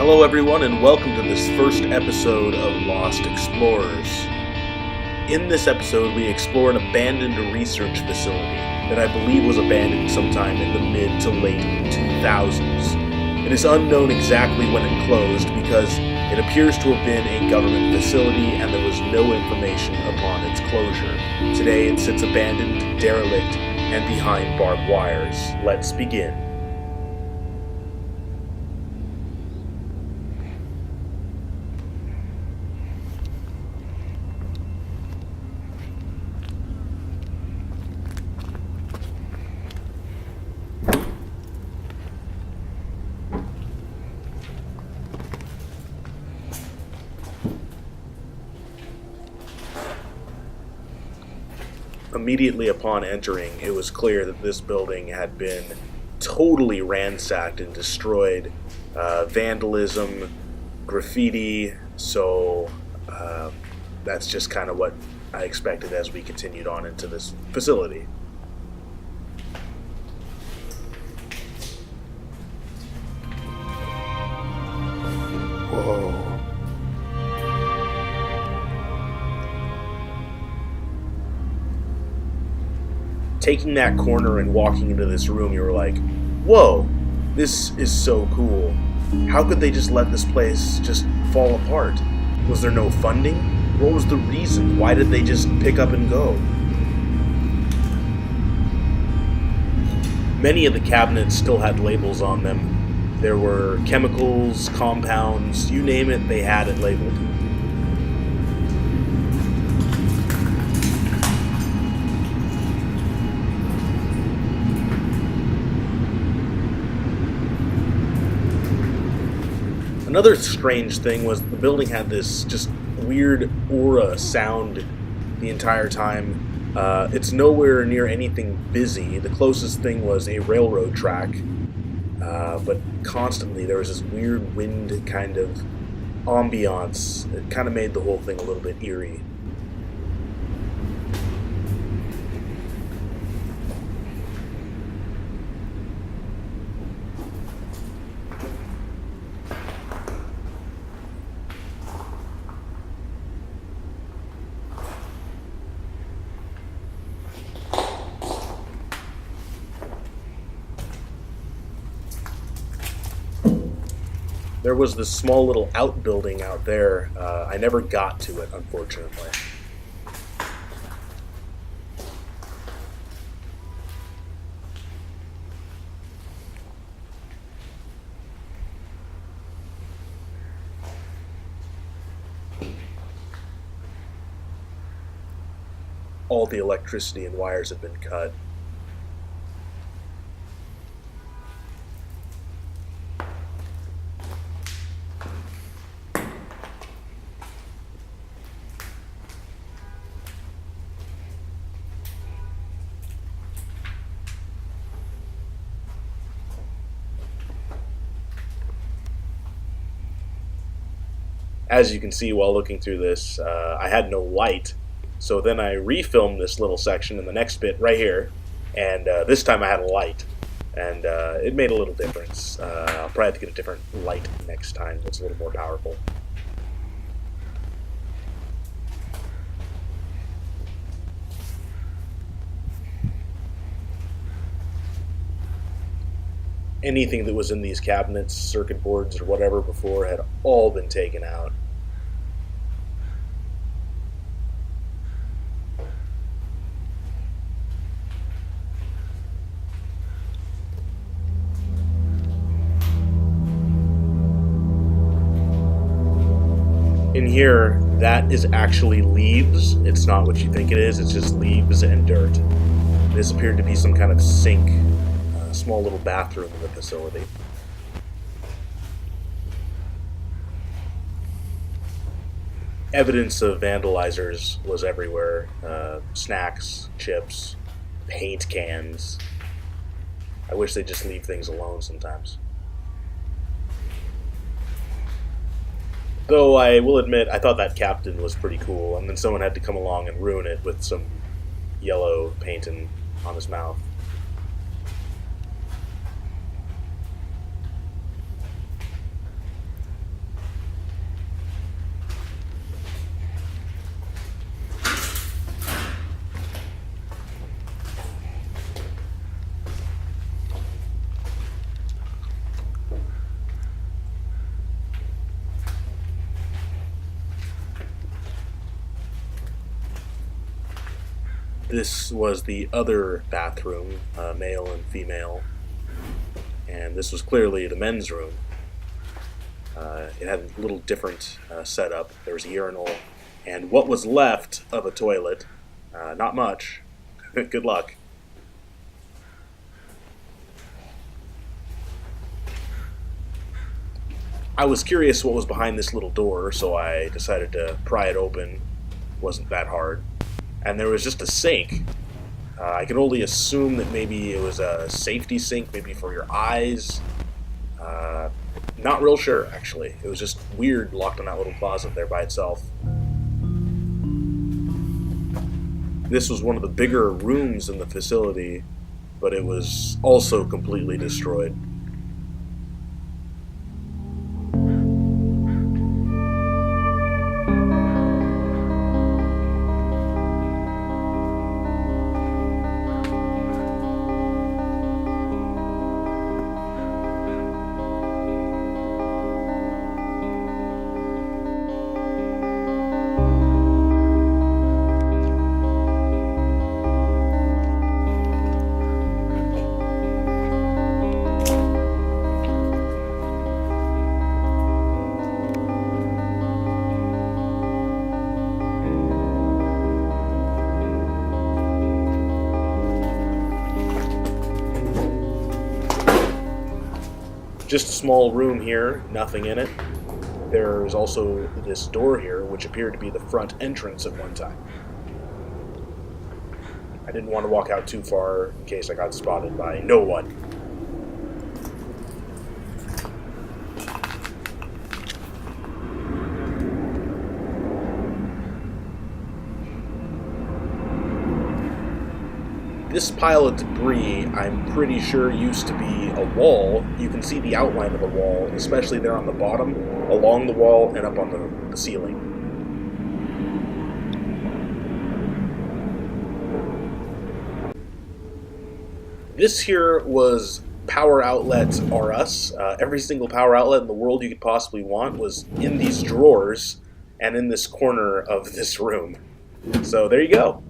Hello everyone and welcome to this first episode of Lost Explorers. In this episode we explore an abandoned research facility that I believe was abandoned sometime in the mid to late 2000s. It is unknown exactly when it closed because it appears to have been a government facility and there was no information upon its closure. Today it sits abandoned, derelict, and behind barbed wires. Let's begin. Immediately upon entering, it was clear that this building had been totally ransacked and destroyed. Vandalism, graffiti, so that's just kind of what I expected as we continued on into this facility. Whoa. Taking that corner and walking into this room, you were like, whoa, this is so cool. How could they just let this place just fall apart? Was there no funding? What was the reason? Why did they just pick up and go? Many of the cabinets still had labels on them. There were chemicals, compounds, you name it, they had it labeled. Another strange thing was the building had this just weird aura sound the entire time. It's nowhere near anything busy. The closest thing was a railroad track, but constantly there was this weird wind kind of ambiance. It kind of made the whole thing a little bit eerie. There was this small little outbuilding out there. I never got to it, unfortunately. All the electricity and wires had been cut. As you can see while looking through this, I had no light, so then I refilmed this little section in the next bit right here, and this time I had a light, and it made a little difference. I'll probably have to get a different light next time that's a little more powerful. Anything that was in these cabinets, circuit boards, or whatever before had all been taken out. In here, that is actually leaves. It's not what you think it is, it's just leaves and dirt. This appeared to be some kind of sink. Small little bathroom in the facility. Evidence of vandalizers was everywhere. Snacks, chips, paint cans. I wish they'd just leave things alone sometimes. Though I will admit, I thought that captain was pretty cool, and then someone had to come along and ruin it with some yellow painting on his mouth. This was the other bathroom, male and female, and this was clearly the men's room. It had a little different setup. There was a urinal and what was left of a toilet. Not much. Good luck. I was curious what was behind this little door, so I decided to pry it open. Wasn't that hard. And there was just a sink. I could only assume that maybe it was a safety sink, maybe for your eyes. Not real sure, actually. It was just weird, locked in that little closet there by itself. This was one of the bigger rooms in the facility, but it was also completely destroyed. Just a small room here, nothing in it. There's also this door here, which appeared to be the front entrance at one time. I didn't want to walk out too far in case I got spotted by no one. This pile of debris, I'm pretty sure, used to be a wall. You can see the outline of the wall, especially there on the bottom, along the wall, and up on the ceiling. This here was Power Outlets R Us. Every single power outlet in the world you could possibly want was in these drawers and in this corner of this room. So there you go.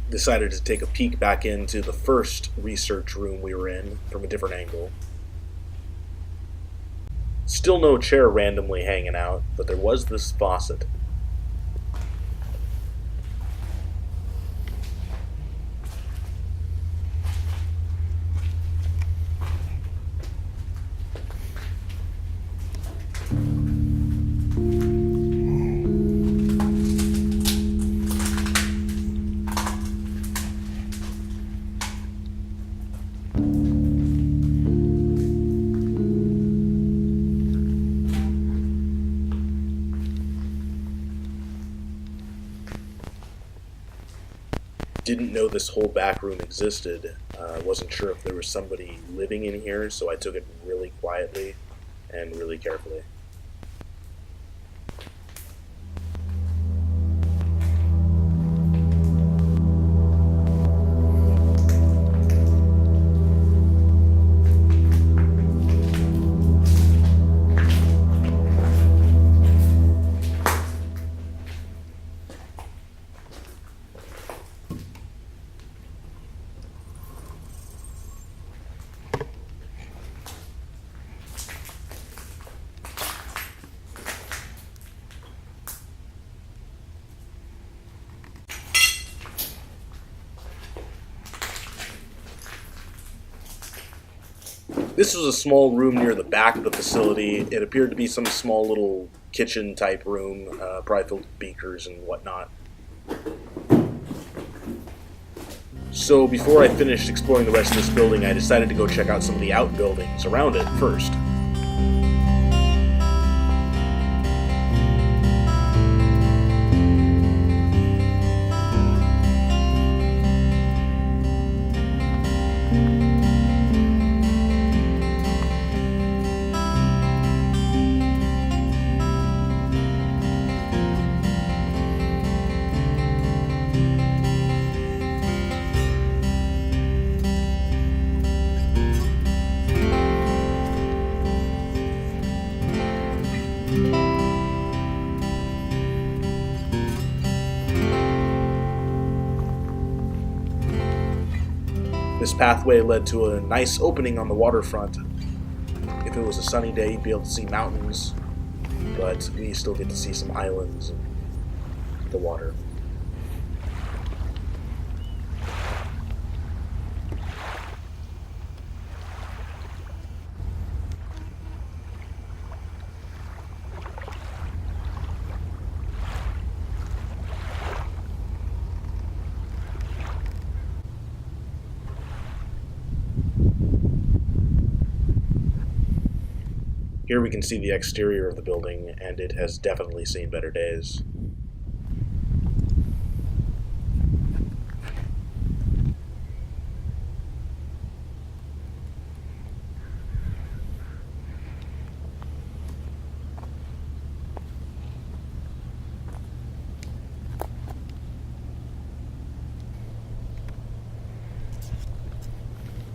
Decided to take a peek back into the first research room we were in from a different angle. Still no chair randomly hanging out, but there was this faucet. Didn't know this whole back room existed. Wasn't sure if there was somebody living in here, so I took it really quietly and really carefully. This was a small room near the back of the facility. It appeared to be some small little kitchen type room, probably filled with beakers and whatnot. So before I finished exploring the rest of this building, I decided to go check out some of the outbuildings around it first. This pathway led to a nice opening on the waterfront. If it was a sunny day, you'd be able to see mountains, but we still get to see some islands and the water. Here we can see the exterior of the building, and it has definitely seen better days.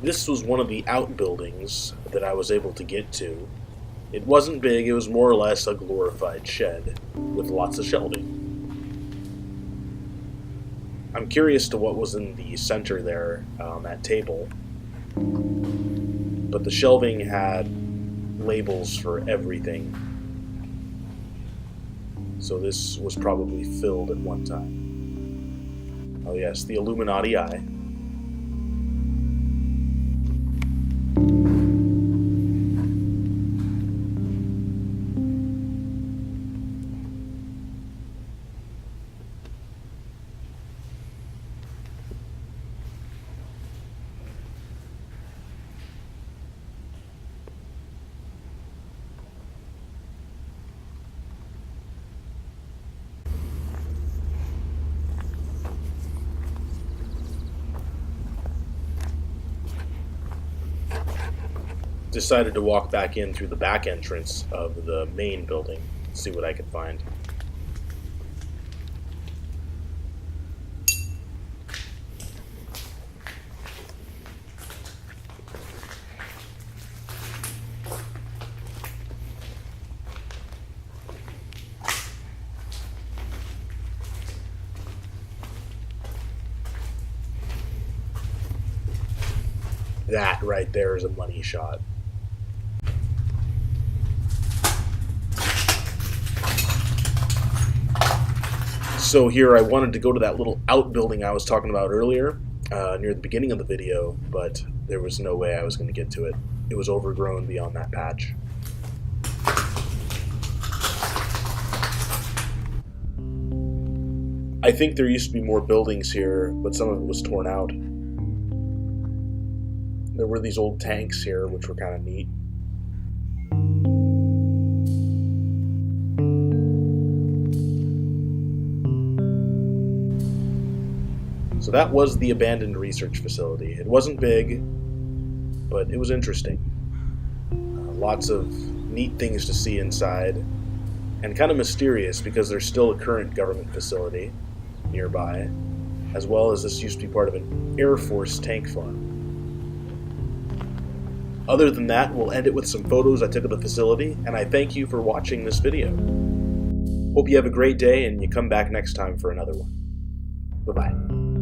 This was one of the outbuildings that I was able to get to. It wasn't big, it was more or less a glorified shed with lots of shelving. I'm curious to what was in the center there on that table, but the shelving had labels for everything, so this was probably filled at one time. Oh yes, the Illuminati eye. Decided to walk back in through the back entrance of the main building, see what I could find. That right there is a money shot. So here I wanted to go to that little outbuilding I was talking about earlier, near the beginning of the video, but there was no way I was going to get to it. It was overgrown beyond that patch. I think there used to be more buildings here, but some of it was torn out. There were these old tanks here, which were kind of neat. So that was the abandoned research facility. It wasn't big, but it was interesting. Lots of neat things to see inside, and kind of mysterious because there's still a current government facility nearby, as well as this used to be part of an Air Force tank farm. Other than that, we'll end it with some photos I took of the facility, and I thank you for watching this video. Hope you have a great day and you come back next time for another one. Bye-bye.